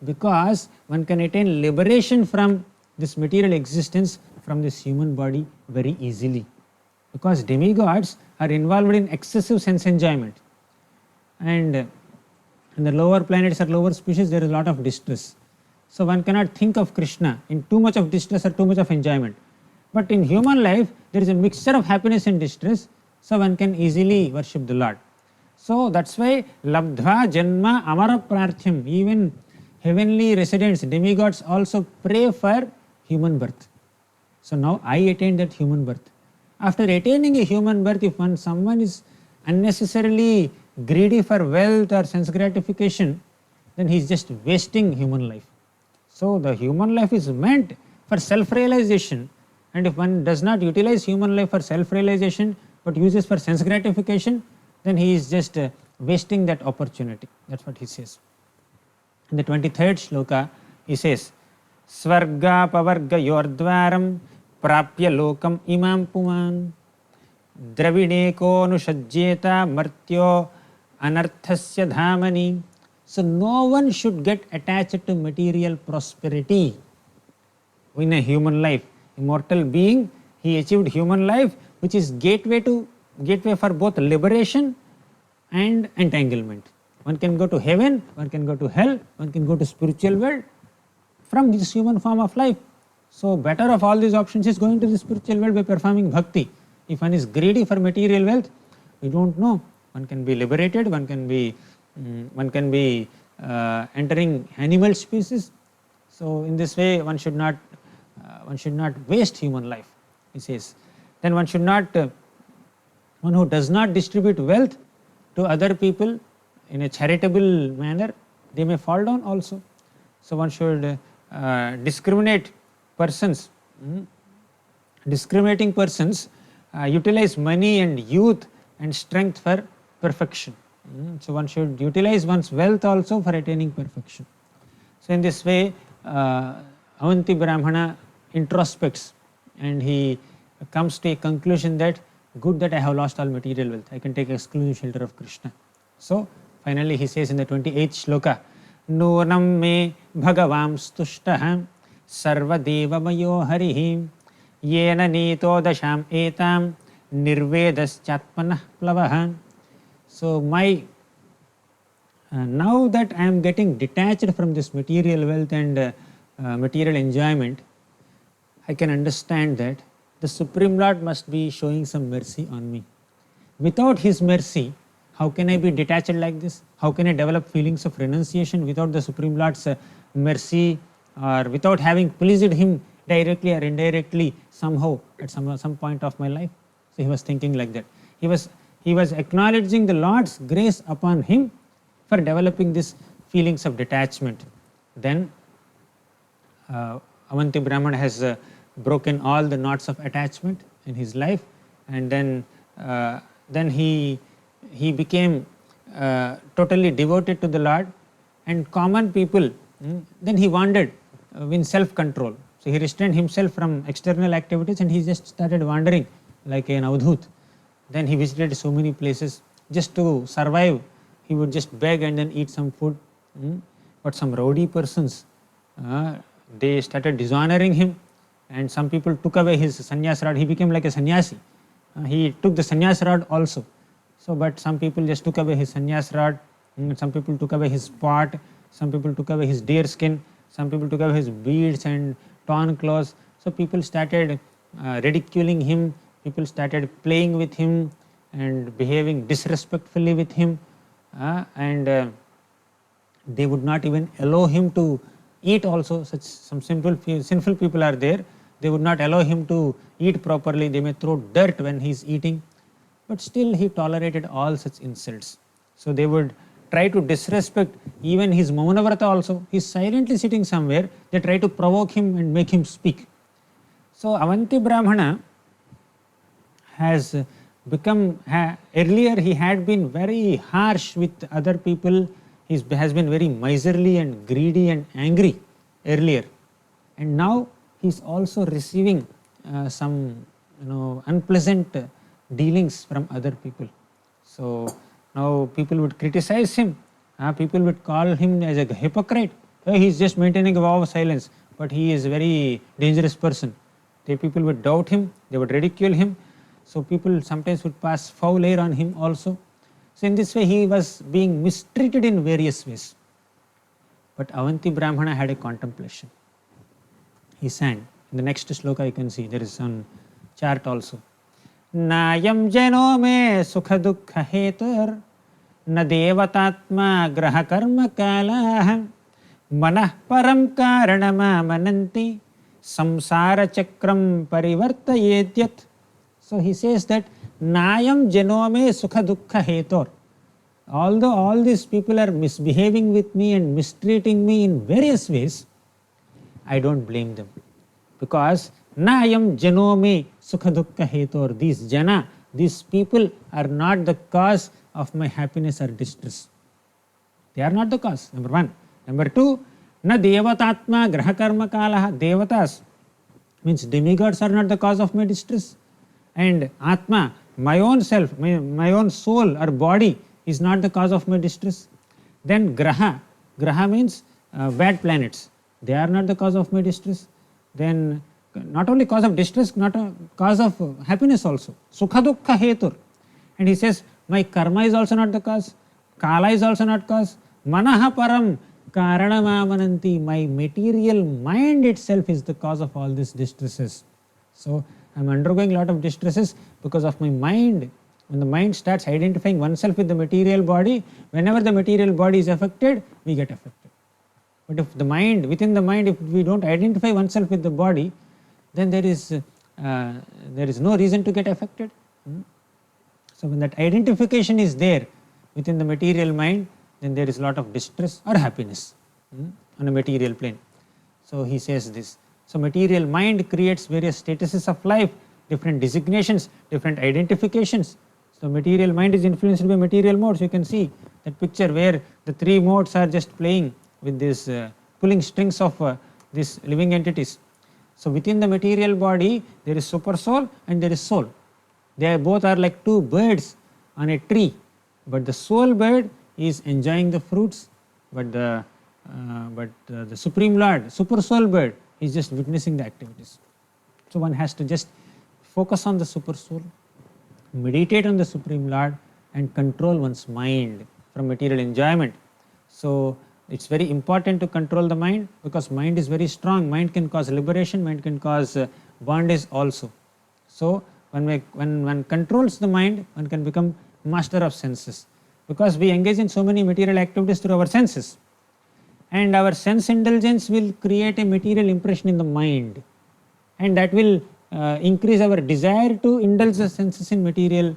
Because one can attain liberation from this material existence, from this human body very easily. Because demigods are involved in excessive sense enjoyment. And in the lower planets or lower species, there is a lot of distress. So one cannot think of Krishna in too much of distress or too much of enjoyment. But in human life, there is a mixture of happiness and distress, so one can easily worship the Lord. So that's why Labdha Janma Amara Prarthyam, even heavenly residents, demigods also pray for human birth. So now I attained that human birth. After attaining a human birth, if someone is unnecessarily greedy for wealth or sense gratification, then he is just wasting human life. So the human life is meant for self-realization, and if one does not utilize human life for self-realization, but uses for sense gratification, then he is just wasting that opportunity. That's what he says. In the 23rd shloka, he says, Svarga pavarga yordvaram prapya lokam imam puman dravideko nushajjeta martyo anarthasya dhamani. So no one should get attached to material prosperity in a human life. Immortal being, he achieved human life, which is gateway for both liberation and entanglement. One can go to heaven, one can go to hell, one can go to spiritual world from this human form of life. So better of all these options is going to the spiritual world by performing bhakti. If one is greedy for material wealth, we don't know. One can be liberated, one can be entering animal species. So in this way, one should not waste human life, he says. Then one who does not distribute wealth to other people in a charitable manner, they may fall down also. So one should discriminate persons. Discriminating persons utilize money and youth and strength for perfection. So one should utilize one's wealth also for attaining perfection. So in this way, Avanti Brahmana introspects and he comes to a conclusion that good that I have lost all material wealth, I can take exclusive shelter of Krishna. So finally he says in the 28th shloka, Nunam me bhagavam stushtaha sarva devamayo harihim yena nito dasham etam nirvedaschatmanah plavaha. So now that I am getting detached from this material wealth and material enjoyment, I can understand that the Supreme Lord must be showing some mercy on me. Without His mercy, how can I be detached like this? How can I develop feelings of renunciation without the Supreme Lord's mercy, or without having pleased Him directly or indirectly somehow at some point of my life? So he was thinking like that. He was acknowledging the Lord's grace upon him for developing these feelings of detachment. Then Avanti Brahmana has broken all the knots of attachment in his life, and then he became totally devoted to the Lord. And common people, then he wandered in self-control. So he restrained himself from external activities and he just started wandering like an avadhut. Then he visited so many places just to survive. He would just beg and then eat some food. But some rowdy persons, they started dishonoring him, and some people took away his sannyas rod. He became like a sannyasi. He took the sannyas rod also. So, but some people just took away his sannyas rod. Some people took away his pot. Some people took away his deer skin. Some people took away his beads and torn clothes. So people started ridiculing him. People started playing with him and behaving disrespectfully with him, and they would not even allow him to eat also. Some sinful people are there. They would not allow him to eat properly. They may throw dirt when he is eating, but still he tolerated all such insults. So they would try to disrespect even his Mauna-vrata also. He is silently sitting somewhere. They try to provoke him and make him speak. So Avanti Brahmana has become, earlier he had been very harsh with other people. He has been very miserly and greedy and angry earlier. And now he is also receiving some unpleasant dealings from other people. So now people would criticize him. People would call him as a hypocrite. He is just maintaining a vow of silence, but he is a very dangerous person. People would doubt him. They would ridicule him. So people sometimes would pass foul air on him also. So in this way he was being mistreated in various ways. But Avanti Brahmana had a contemplation. He sang. In the next sloka you can see, there is on chart also. Nayam jano me sukha dukkha hetur na devatatma graha karma kalah manah param karanama mananti samsara chakram parivartayetyat. So he says that Nayam janome sukha dukkha hetor. Although all these people are misbehaving with me and mistreating me in various ways, I don't blame them. Because Nayam janome sukha dukkha hetor. These jana these people are not the cause of my happiness or distress. They are not the cause, number one. Number two, na devatatma graha karma kalaha. Devatas means demigods are not the cause of my distress. And Atma, my own self, my own soul or body is not the cause of my distress. Then Graha, Graha means bad planets. They are not the cause of my distress. Then not only cause of distress, not a cause of happiness also. Sukha dukkha hetur. And he says, my karma is also not the cause. Kala is also not cause. Manaha param karanamamananti. My material mind itself is the cause of all these distresses. So I am undergoing a lot of distresses because of my mind. When the mind starts identifying oneself with the material body, whenever the material body is affected, we get affected. But if the mind, within the mind, if we don't identify oneself with the body, then there is no reason to get affected. So when that identification is there within the material mind, then there is a lot of distress or happiness on a material plane. So he says this. So material mind creates various statuses of life, different designations, different identifications. So material mind is influenced by material modes. You can see that picture where the three modes are just playing with this pulling strings of these living entities. So within the material body there is super soul and there is soul. They both are like two birds on a tree, but the soul bird is enjoying the fruits, but the Supreme Lord, super soul bird, is just witnessing the activities. So one has to just focus on the super soul, meditate on the Supreme Lord, and control one's mind from material enjoyment. So it's very important to control the mind, because mind is very strong. Mind can cause liberation, mind can cause bondage also. So when one controls the mind, one can become master of senses, because we engage in so many material activities through our senses, and our sense indulgence will create a material impression in the mind, and that will increase our desire to indulge the senses in material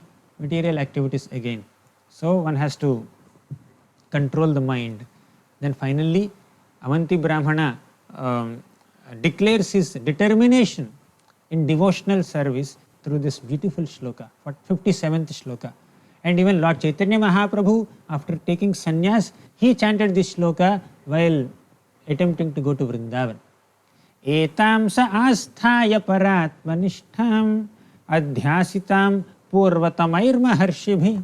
activities again. So one has to control the mind. Then finally Avanti Brahmana declares his determination in devotional service through this beautiful shloka, 57th shloka. And even Lord Chaitanya Mahaprabhu, after taking sannyas, he chanted this shloka while attempting to go to Vrindavan. Etam sa asthaya paratmanishtham adhyasitam purvatamair maharshibhi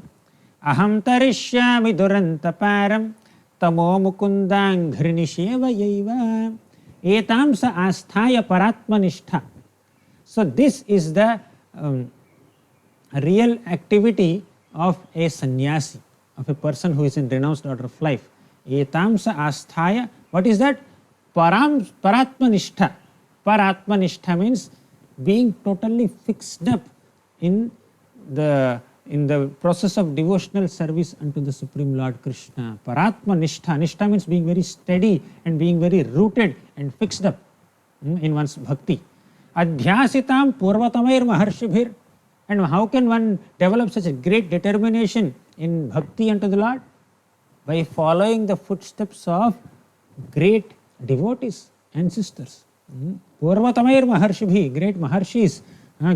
aham tarishyami durantaparam tamo mukundang ghrinisheva yaiva. Etam sa asthaya paratmanishtha. So this is the real activity of a sannyasi, of a person who is in renounced order of life. Etam sa asthaya, what is that? Paratmanishtha. Paratmanishtha means being totally fixed up in the process of devotional service unto the Supreme Lord Krishna. Paratmanishtha. Nishtha means being very steady and being very rooted and fixed up in one's bhakti. Adhyasitam purvatamair maharshibhir. And how can one develop such a great determination in bhakti unto the Lord? By following the footsteps of great devotees, ancestors. Purvatamair maharshibhi, great maharshis,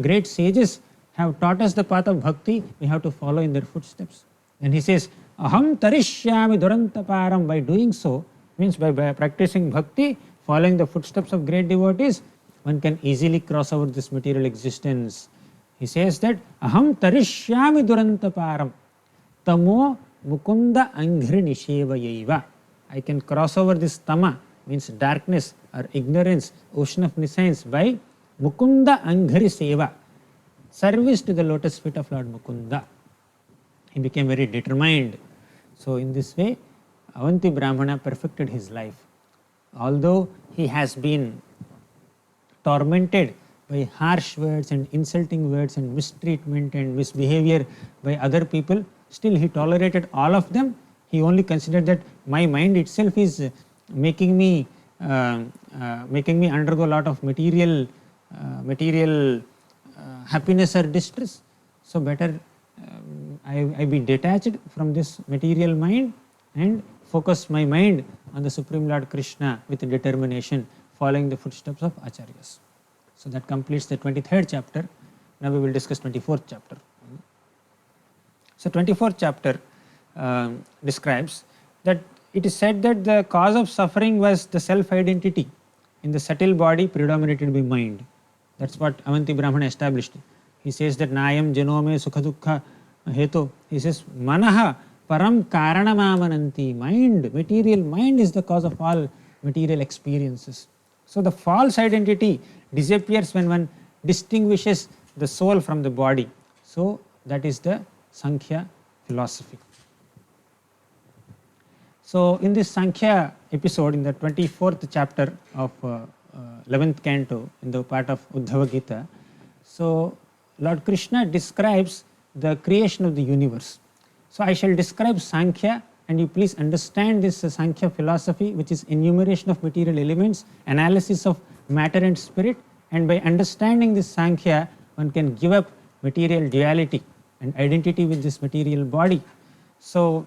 great sages have taught us the path of bhakti. We have to follow in their footsteps. And he says, aham tarishyami durantaparam. By doing so, means by practicing bhakti, following the footsteps of great devotees, one can easily cross over this material existence. He says that aham tarishyami durantaparam tamo mukunda anghri nisheva yaiva. I can cross over this tama, means darkness or ignorance, ocean of nescience, by mukunda anghri seva, service to the lotus feet of Lord Mukunda. He became very determined. So in this way, Avanti Brahmana perfected his life. Although he has been tormented by harsh words and insulting words and mistreatment and misbehavior by other people, still he tolerated all of them. He only considered that my mind itself is making me undergo a lot of material happiness or distress. So better I be detached from this material mind and focus my mind on the Supreme Lord Krishna with determination, following the footsteps of Acharyas. So that completes the 23rd chapter. Now we will discuss 24th chapter. So 24th chapter describes that it is said that the cause of suffering was the self-identity in the subtle body predominated by mind. That's what Avanti Brahmana established. He says that Nayam Janome Sukha Dukha Hetu. He says Manaha Param Karanamamananti. Mind, material mind is the cause of all material experiences. So the false identity disappears when one distinguishes the soul from the body. So that is the Sankhya philosophy. So in this Sankhya episode, in the 24th chapter of 11th canto, in the part of Uddhava Gita, so Lord Krishna describes the creation of the universe. So I shall describe Sankhya, and you please understand this Sankhya philosophy, which is enumeration of material elements, analysis of matter and spirit, and by understanding this Sankhya, one can give up material duality and identity with this material body. So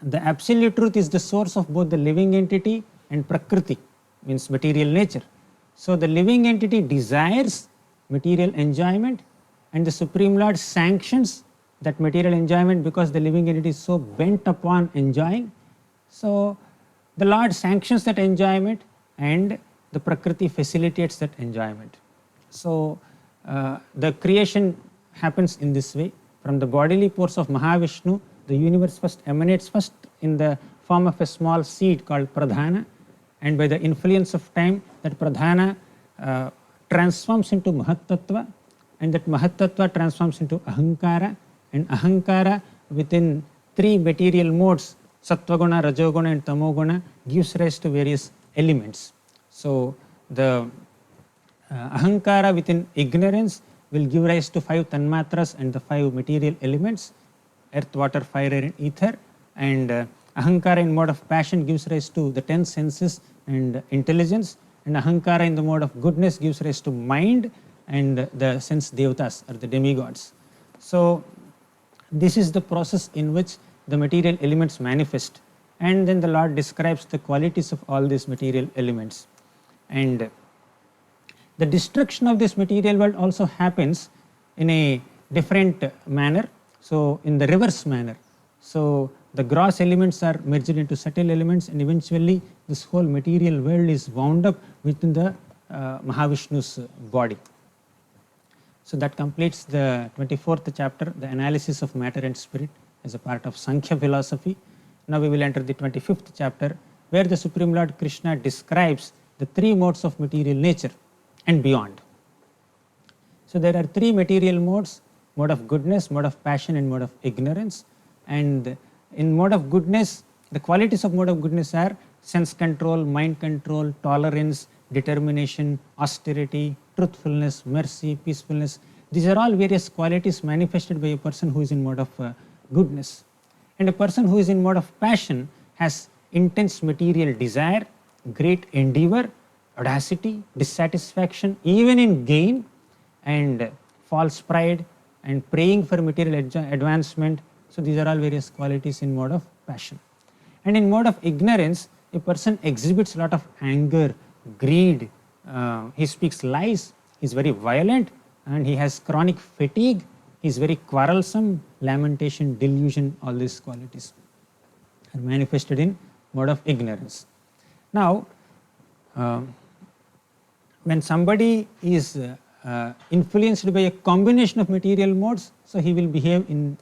the absolute truth is the source of both the living entity and Prakriti, means material nature. So the living entity desires material enjoyment, and the Supreme Lord sanctions that material enjoyment because the living entity is so bent upon enjoying. So the Lord sanctions that enjoyment, and the Prakriti facilitates that enjoyment. So the creation happens in this way. From the bodily pores of Mahavishnu, the universe emanates first in the form of a small seed called Pradhana, and by the influence of time, that Pradhana transforms into Mahattattva, and that Mahattattva transforms into Ahankara, and Ahankara within three material modes, Sattvaguna, Rajoguna and Tamoguna, gives rise to various elements. So the Ahankara within ignorance will give rise to 5 Tanmatras and the 5 material elements, earth, water, fire, air and ether, and Ahankara in mode of passion gives rise to the 10 senses and intelligence, and Ahankara in the mode of goodness gives rise to mind and the sense devatas or the demigods. So this is the process in which the material elements manifest, and then the Lord describes the qualities of all these material elements. And the destruction of this material world also happens in a different manner, so in the reverse manner. So the gross elements are merged into subtle elements, and eventually this whole material world is wound up within the Mahavishnu's body. So that completes the 24th chapter, the analysis of matter and spirit as a part of Sankhya philosophy. Now we will enter the 25th chapter, where the Supreme Lord Krishna describes the 3 modes of material nature and beyond. So there are 3 material modes: mode of goodness, mode of passion and mode of ignorance. And in mode of goodness, the qualities of mode of goodness are sense control, mind control, tolerance, determination, austerity, truthfulness, mercy, peacefulness. These are all various qualities manifested by a person who is in mode of goodness. And a person who is in mode of passion has intense material desire, great endeavor, audacity, dissatisfaction, even in gain, and false pride, and praying for material advancement. So these are all various qualities in mode of passion. And in mode of ignorance, a person exhibits a lot of anger, greed, he speaks lies, he is very violent, and he has chronic fatigue, he is very quarrelsome, lamentation, delusion, all these qualities are manifested in mode of ignorance. Now, when somebody is influenced by a combination of material modes, so he will behave in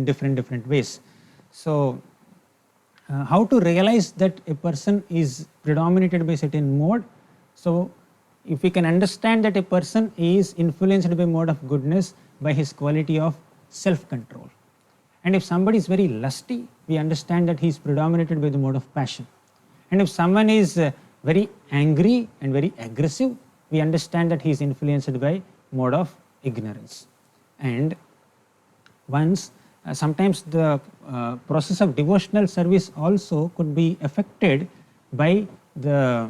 different ways. So how to realize that a person is predominated by certain mode? So if we can understand that a person is influenced by mode of goodness by his quality of self-control, and if somebody is very lusty, we understand that he is predominated by the mode of passion, and if someone is very angry and very aggressive, we understand that he is influenced by mode of ignorance. And once sometimes the process of devotional service also could be affected by the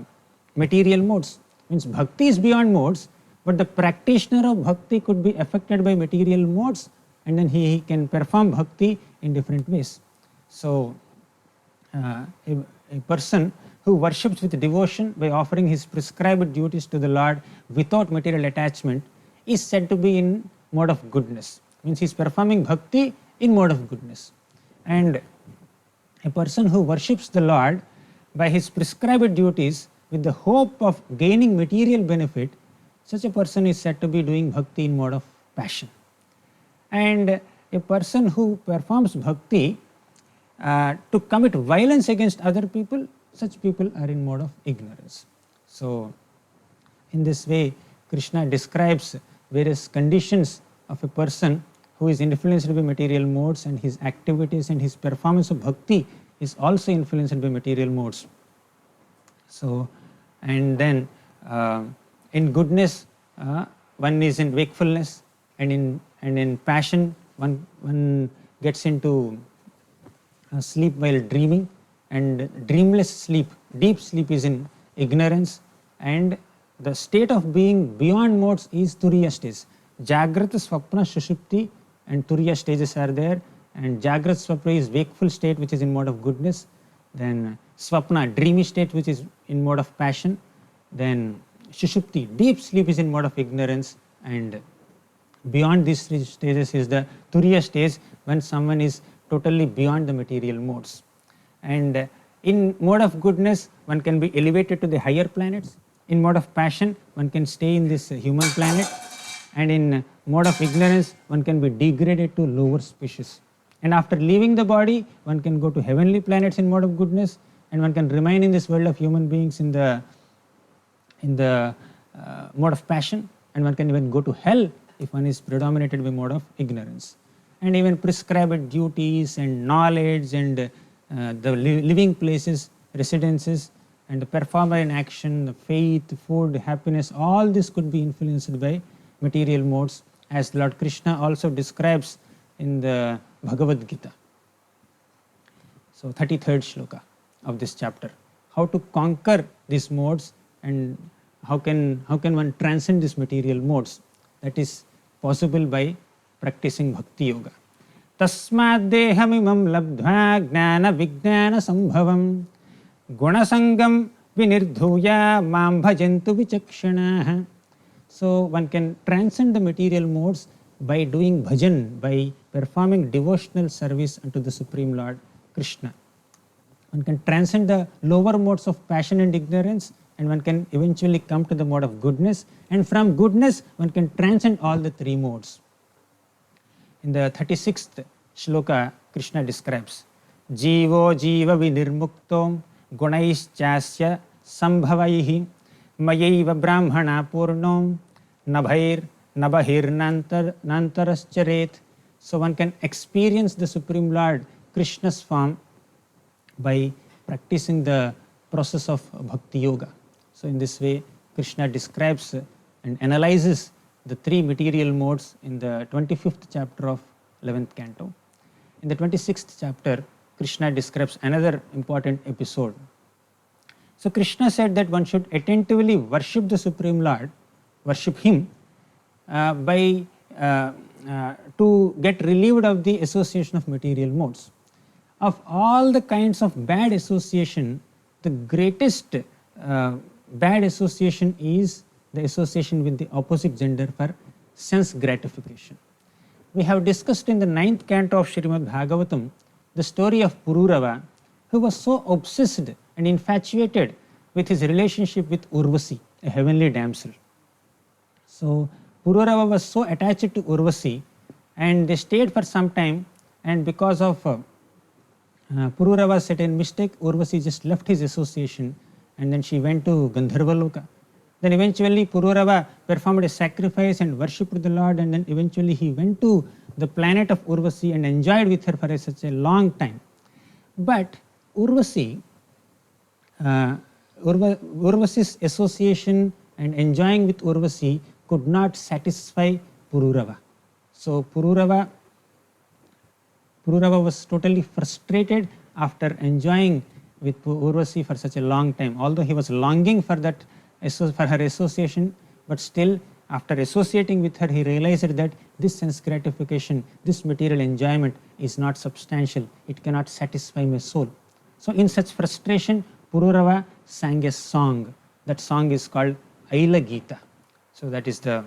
material modes. Means bhakti is beyond modes, but the practitioner of bhakti could be affected by material modes, and then he can perform bhakti in different ways. So a person who worships with devotion by offering his prescribed duties to the Lord without material attachment is said to be in mode of goodness. means he is performing bhakti in mode of goodness. And a person who worships the Lord by his prescribed duties with the hope of gaining material benefit, such a person is said to be doing bhakti in mode of passion. And a person who performs bhakti to commit violence against other people, such people are in mode of ignorance. So, in this way, Krishna describes various conditions of a person who is influenced by material modes, and his activities and his performance of bhakti is also influenced by material modes. So, and then in goodness, one is in wakefulness, and in passion, one gets into sleep while dreaming, and dreamless sleep, deep sleep is in ignorance, and the state of being beyond modes is Turiya stage. Jagrata, Swapna, Sushupti and Turiya stages are there, and Jagrata Swapna is wakeful state which is in mode of goodness, then Swapna, dreamy state which is in mode of passion, then Sushupti, deep sleep is in mode of ignorance, and beyond these three stages is the Turiya stage when someone is totally beyond the material modes. And in mode of goodness, one can be elevated to the higher planets. In mode of passion, one can stay in this human planet, and in mode of ignorance, one can be degraded to lower species. And after leaving the body, one can go to heavenly planets in mode of goodness, and one can remain in this world of human beings in the mode of passion, and one can even go to hell if one is predominated by mode of ignorance. And even prescribed duties and knowledge and the living places, residences, and the performer in action, the faith, food, happiness, all this could be influenced by material modes, as Lord Krishna also describes in the Bhagavad Gita. So 33rd shloka of this chapter. How to conquer these modes, and how can one transcend these material modes? That is possible by practicing bhakti yoga. Tasmaddeham labdhva gnana vijnana sambhavam gunasangam vinirdhuya mam bhajantu vichakshanaha. So one can transcend the material modes by doing bhajan, by performing devotional service unto the Supreme Lord Krishna. One can transcend the lower modes of passion and ignorance, and one can eventually come to the mode of goodness, and from goodness one can transcend all the three modes. In the 36th shloka, Krishna describes Jivo jiva vinirmuktom gunaishchasya sambhavaihi mayaiva brahmana purnom nabhair nantarascharet. So one can experience the Supreme Lord Krishna's form by practicing the process of bhakti yoga. So in this way, Krishna describes and analyzes the three material modes in the 25th chapter of 11th canto. In the 26th chapter, Krishna describes another important episode. So Krishna said that one should attentively worship the Supreme Lord, worship Him, to get relieved of the association of material modes. Of all the kinds of bad association, the greatest bad association is the association with the opposite gender for sense gratification. We have discussed in the 9th canto of Srimad Bhagavatam the story of Pururava, who was so obsessed and infatuated with his relationship with Urvasi, a heavenly damsel. So Pururava was so attached to Urvasi, and they stayed for some time, and because of Pururava's certain mistake, Urvasi just left his association, and then she went to Gandharvaloka. Then eventually Pururava performed a sacrifice and worshipped the Lord, and then eventually he went to the planet of Urvasi and enjoyed with her for such a long time. But Urvasi's association and enjoying with Urvasi could not satisfy Pururava. So Pururava was totally frustrated after enjoying with Urvasi for such a long time. Although he was longing for her association, but still after associating with her, he realized that this sense gratification, this material enjoyment is not substantial. It cannot satisfy my soul. So in such frustration, Pururava sang a song. That song is called Aila Gita. So that is the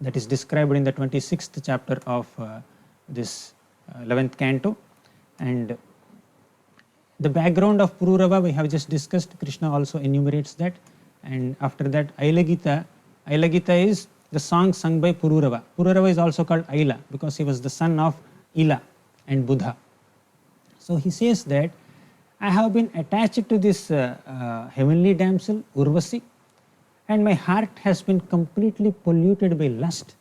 that is described in the 26th chapter of this 11th canto. And the background of Pururava we have just discussed. Krishna also enumerates that. And after that, Aila Gita. Aila Gita is the song sung by Pururava. Pururava is also called Aila because he was the son of Ila and Buddha. So he says that I have been attached to this heavenly damsel Urvasi, and my heart has been completely polluted by lust,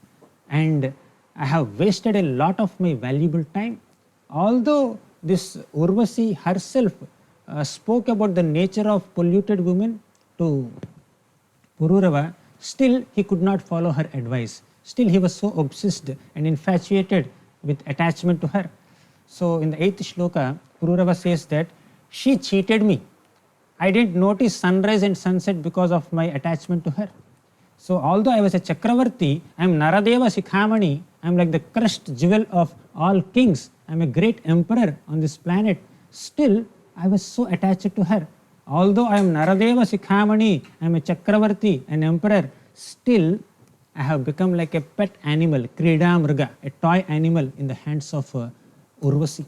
and I have wasted a lot of my valuable time. Although this Urvasi herself spoke about the nature of polluted women to Pururava, still he could not follow her advice. Still he was so obsessed and infatuated with attachment to her. So in the 8th shloka, Pururava says that she cheated me. I didn't notice sunrise and sunset because of my attachment to her. So although I was a Chakravarti, I am Naradeva Shikhamani, I am like the crushed jewel of all kings. I am a great emperor on this planet. Still, I was so attached to her. Although I am Naradeva Shikhamani, I am a Chakravarti, an emperor, still I have become like a pet animal, Kridamriga, a toy animal in the hands of Urvasi.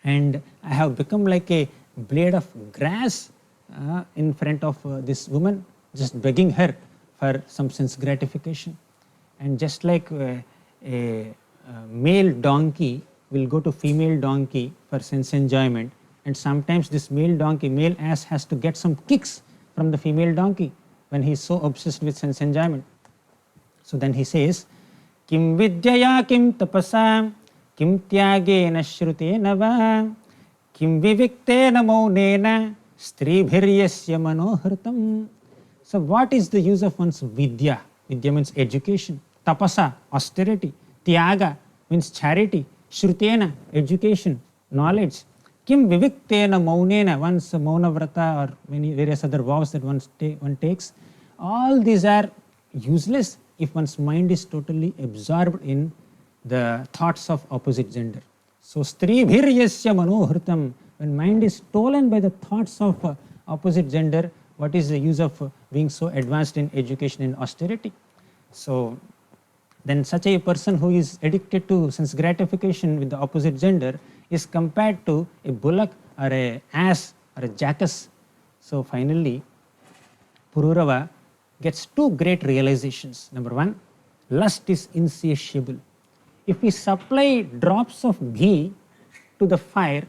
And I have become like a blade of grass in front of this woman, just begging her for some sense gratification. And just like a male donkey will go to female donkey for sense enjoyment, and sometimes this male donkey, male ass has to get some kicks from the female donkey when he is so obsessed with sense enjoyment. So then he says, Kim vidyaya kim tapasa kim tyagena shrutena va kim viviktena maunena stribhiryasya manohritam. So what is the use of one's vidya? Vidya means education. Tapasa, austerity. Tyaga means charity. Shrutena, education, knowledge. Kim viviktena maunena, one's mauna vrata or many various other vows that one takes. All these are useless if one's mind is totally absorbed in the thoughts of opposite gender. So stribhiryasya manohritam, when mind is stolen by the thoughts of opposite gender, what is the use of being so advanced in education and austerity? So then such a person who is addicted to sense gratification with the opposite gender is compared to a bullock or a ass or a jackass. So finally, Pururava gets two great realizations. Number one, lust is insatiable. If we supply drops of ghee to the fire,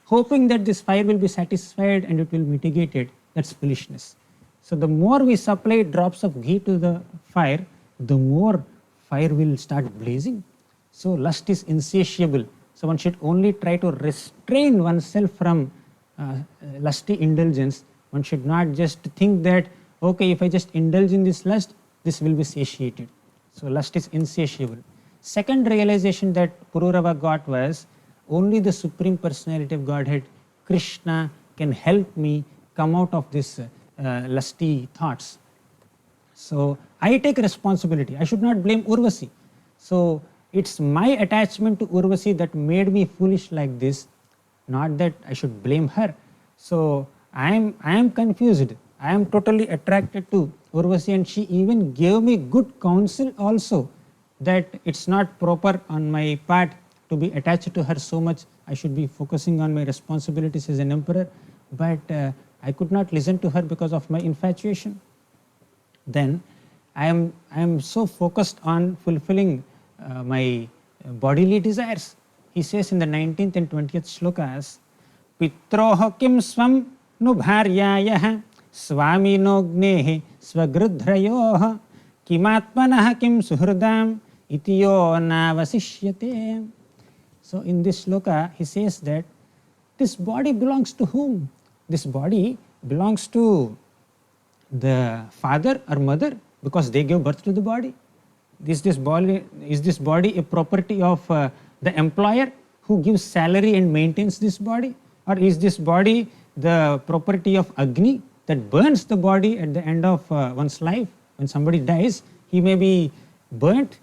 hoping that this fire will be satisfied and it will mitigate it, that's foolishness. So the more we supply drops of ghee to the fire, the more fire will start blazing. So lust is insatiable. So one should only try to restrain oneself from lusty indulgence. One should not just think that, okay, if I just indulge in this lust, this will be satiated. So lust is insatiable. Second realization that Pururava got was, only the Supreme Personality of Godhead, Krishna, can help me come out of this lusty thoughts. So I take responsibility. I should not blame Urvasi. So it's my attachment to Urvasi that made me foolish like this, not that I should blame her. So I am confused. I am totally attracted to Urvasi, and she even gave me good counsel also, that it's not proper on my part to be attached to her so much. I should be focusing on my responsibilities as an emperor, but I could not listen to her because of my infatuation. Then I am so focused on fulfilling my bodily desires. He says in the 19th and 20th shlokas, Pitroho kim swam nu bharyayah swaminogne swagrudhrayoh kimatmanah kim suhrdam itiyo navasishyate. So in this shloka he says that this body belongs to whom? This body belongs to the father or mother because they gave birth to the body. Is this body a property of the employer who gives salary and maintains this body? Or is this body the property of Agni that burns the body at the end of one's life? When somebody dies, he may be burnt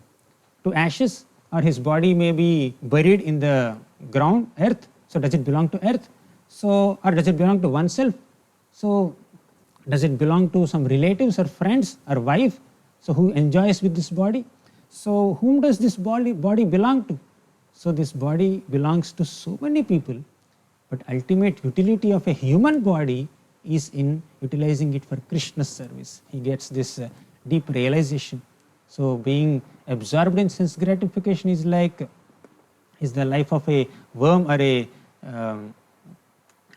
to ashes, or his body may be buried in the ground, earth. So does it belong to earth? So, or does it belong to oneself? So does it belong to some relatives or friends or wife, so who enjoys with this body? So whom does this body belong to? So this body belongs to so many people, but ultimate utility of a human body is in utilizing it for Krishna's service. He gets this deep realization. So being absorbed in sense gratification is the life of a worm or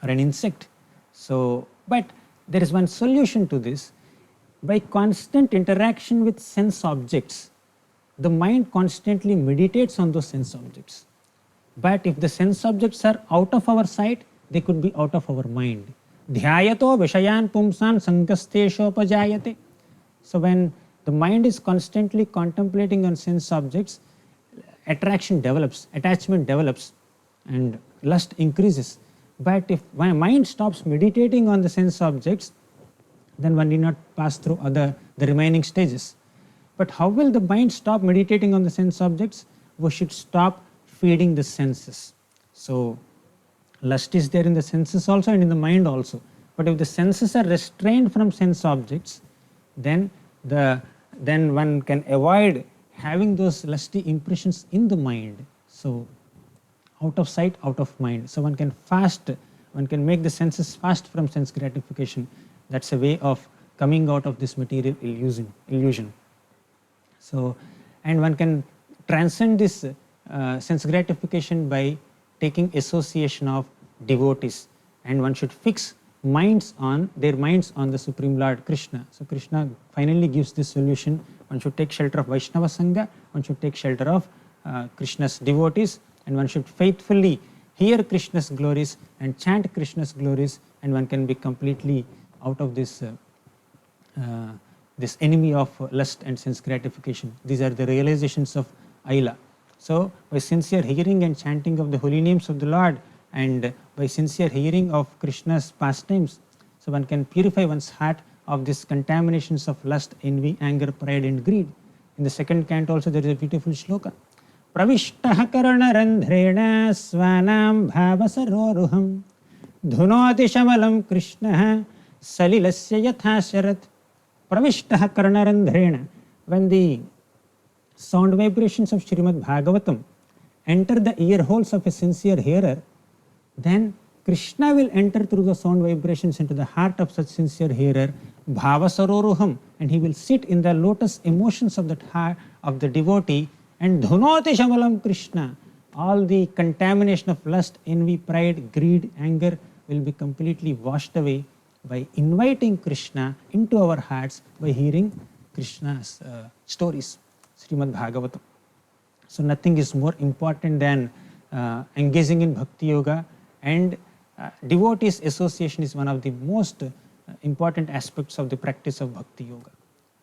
an insect. So, but there is one solution to this. By constant interaction with sense objects, the mind constantly meditates on those sense objects. But if the sense objects are out of our sight, they could be out of our mind. Dhyayato vishayan pumsan sankasteshopajayate. So when the mind is constantly contemplating on sense objects, attraction develops, attachment develops, and lust increases. But if my mind stops meditating on the sense objects, then one need not pass through the remaining stages. But how will the mind stop meditating on the sense objects? We should stop feeding the senses. So lust is there in the senses also and in the mind also. But if the senses are restrained from sense objects, then one can avoid having those lusty impressions in the mind. So out of sight, out of mind. So one can make the senses fast from sense gratification. That's a way of coming out of this material illusion. So, and one can transcend this sense gratification by taking association of devotees, and one should fix their minds on the Supreme Lord Krishna. So Krishna finally gives this solution. One should take shelter of Vaishnava Sangha, one should take shelter of Krishna's devotees, and one should faithfully hear Krishna's glories and chant Krishna's glories, and one can be completely out of this enemy of lust and sense gratification. These are the realizations of Aila. So by sincere hearing and chanting of the holy names of the Lord, and by sincere hearing of Krishna's pastimes, so one can purify one's heart of these contaminations of lust, envy, anger, pride and greed. In the second canto also there is a beautiful shloka. Pravishtaha karanarandhrena svanam bhavasaroruham dhunoti shamalam krishnaha salilasya yathasharat. Pravishtaha karanarandhrena. When the sound vibrations of Srimad Bhagavatam enter the ear holes of a sincere hearer, then Krishna will enter through the sound vibrations into the heart of such sincere hearer, bhavasaroruham, and he will sit in the lotus emotions of that heart of the devotee, and dhunoti shamalam Krishna. All the contamination of lust, envy, pride, greed, anger will be completely washed away by inviting Krishna into our hearts by hearing Krishna's stories, Srimad Bhagavatam. So nothing is more important than engaging in Bhakti Yoga, and devotees association is one of the most important aspects of the practice of Bhakti Yoga.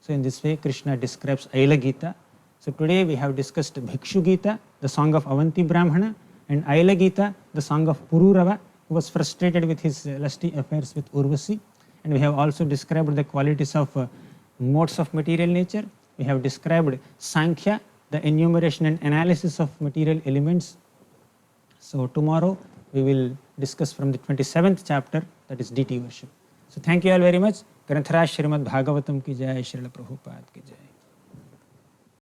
So in this way Krishna describes Aila Gita. So today we have discussed Bhikshu Gita, the song of Avanti Brahmana, and Aila Gita, the song of Pururava, who was frustrated with his lusty affairs with Urvasi. And we have also described the qualities of modes of material nature. We have described Sankhya, the enumeration and analysis of material elements. So tomorrow we will discuss from the 27th chapter, that is deity worship. So thank you all very much. Granthara Srimad Bhagavatam ki jai, Srila Prabhupada ki jai.